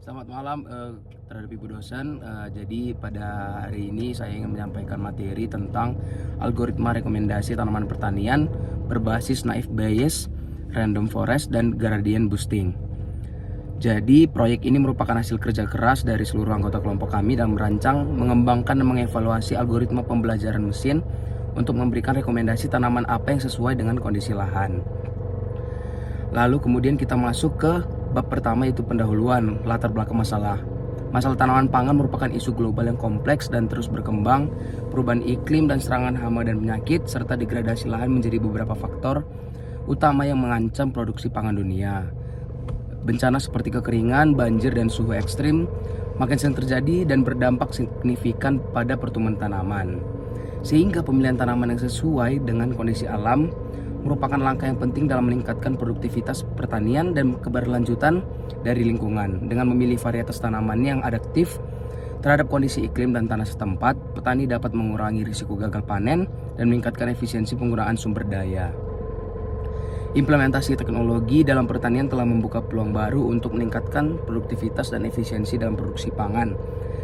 Selamat malam terhadap Ibu dosen. Jadi pada hari ini saya ingin menyampaikan materi tentang algoritma rekomendasi tanaman pertanian berbasis naive Bayes, random forest, dan gradient boosting. Jadi proyek ini merupakan hasil kerja keras dari seluruh anggota kelompok kami dalam merancang, mengembangkan, dan mengevaluasi algoritma pembelajaran mesin untuk memberikan rekomendasi tanaman apa yang sesuai dengan kondisi lahan. Lalu kemudian kita masuk ke bab pertama, yaitu pendahuluan latar belakang masalah. Masalah tanaman pangan merupakan isu global yang kompleks dan terus berkembang. Perubahan iklim dan serangan hama dan penyakit serta degradasi lahan menjadi beberapa faktor utama yang mengancam produksi pangan dunia. Bencana seperti kekeringan, banjir, dan suhu ekstrim makin sering terjadi dan berdampak signifikan pada pertumbuhan tanaman. Sehingga pemilihan tanaman yang sesuai dengan kondisi alam merupakan langkah yang penting dalam meningkatkan produktivitas pertanian dan keberlanjutan dari lingkungan. Dengan memilih varietas tanaman yang adaptif terhadap kondisi iklim dan tanah setempat, petani dapat mengurangi risiko gagal panen dan meningkatkan efisiensi penggunaan sumber daya. Implementasi teknologi dalam pertanian telah membuka peluang baru untuk meningkatkan produktivitas dan efisiensi dalam produksi pangan.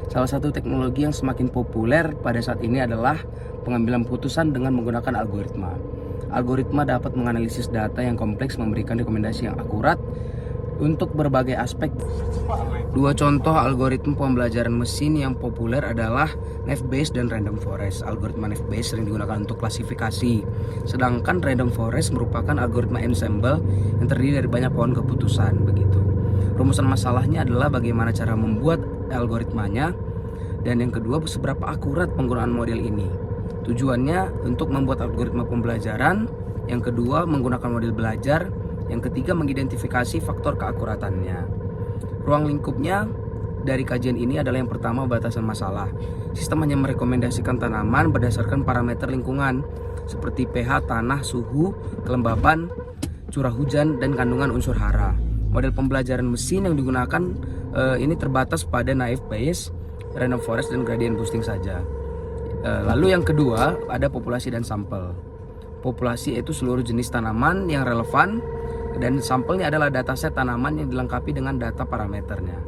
Salah satu teknologi yang semakin populer pada saat ini adalah pengambilan putusan dengan menggunakan algoritma. Algoritma dapat menganalisis data yang kompleks, memberikan rekomendasi yang akurat untuk berbagai aspek. Dua contoh algoritma pembelajaran mesin yang populer adalah naive Bayes dan random forest. Algoritma naive Bayes sering digunakan untuk klasifikasi, sedangkan random forest merupakan algoritma ensemble yang terdiri dari banyak pohon keputusan. Begitu. Rumusan masalahnya adalah bagaimana cara membuat algoritmanya, dan yang kedua, seberapa akurat penggunaan model ini. Tujuannya untuk membuat algoritma pembelajaran, yang kedua menggunakan model belajar, yang ketiga mengidentifikasi faktor keakuratannya. Ruang lingkupnya dari kajian ini adalah yang pertama, batasan masalah. Sistem hanya merekomendasikan tanaman berdasarkan parameter lingkungan seperti pH tanah, suhu, kelembapan, curah hujan, dan kandungan unsur hara. Model pembelajaran mesin yang digunakan ini terbatas pada naive Bayes, random forest, dan gradient boosting saja. Lalu yang kedua ada populasi dan sampel. Populasi yaitu seluruh jenis tanaman yang relevan, dan sampelnya adalah dataset tanaman yang dilengkapi dengan data parameternya.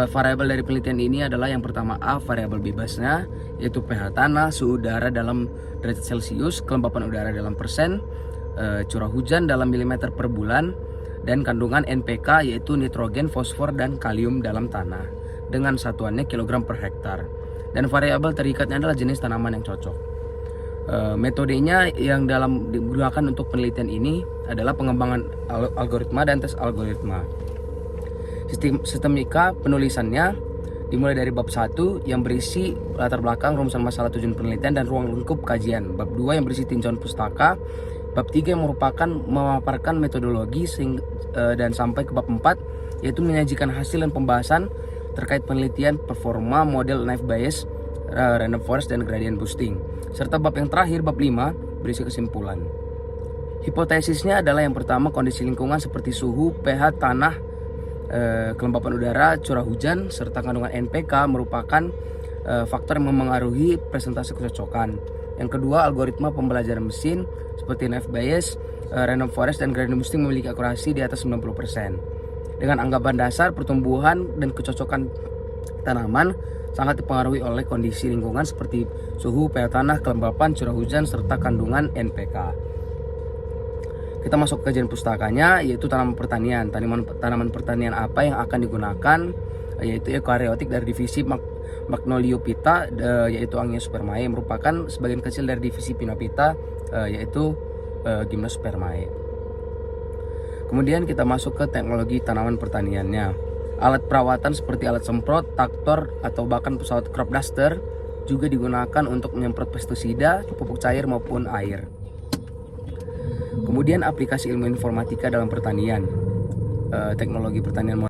Variabel dari penelitian ini adalah yang pertama A, variabel bebasnya, yaitu pH tanah, suhu udara dalam derajat Celcius, kelembapan udara dalam persen, curah hujan dalam milimeter per bulan, dan kandungan NPK yaitu nitrogen, fosfor, dan kalium dalam tanah dengan satuannya kilogram per hektar. Dan variabel terikatnya adalah jenis tanaman yang cocok. Metodenya yang digunakan untuk penelitian ini adalah pengembangan algoritma dan tes algoritma. Sistemika penulisannya dimulai dari bab 1 yang berisi latar belakang, rumusan masalah, tujuan penelitian, dan ruang lingkup kajian. Bab 2 yang berisi tinjauan pustaka. Bab 3 yang merupakan memaparkan metodologi dan sampai ke bab 4 yaitu menyajikan hasil dan pembahasan terkait penelitian performa model naive Bayes, random forest, dan gradient boosting. Serta bab yang terakhir, bab 5, berisi kesimpulan. Hipotesisnya adalah yang pertama, kondisi lingkungan seperti suhu, pH tanah, kelembapan udara, curah hujan, serta kandungan NPK merupakan faktor yang memengaruhi presentasi kecocokan. Yang kedua, algoritma pembelajaran mesin seperti naive Bayes, random forest, dan gradient boosting memiliki akurasi di atas 90%. Dengan anggapan dasar, pertumbuhan dan kecocokan tanaman sangat dipengaruhi oleh kondisi lingkungan seperti suhu, pH tanah, kelembapan, curah hujan, serta kandungan NPK. Kita masuk ke kajian pustakanya, yaitu tanaman pertanian. Tanaman pertanian apa yang akan digunakan, yaitu eukaryotik dari divisi Magnoliophyta, yaitu Angiospermae, merupakan sebagian kecil dari divisi Pinophyta, yaitu Gymnospermae. Kemudian kita masuk ke teknologi tanaman pertaniannya. Alat perawatan seperti alat semprot, traktor, atau bahkan pesawat crop duster juga digunakan untuk menyemprot pestisida, pupuk cair maupun air. Kemudian aplikasi ilmu informatika dalam pertanian. Teknologi pertanian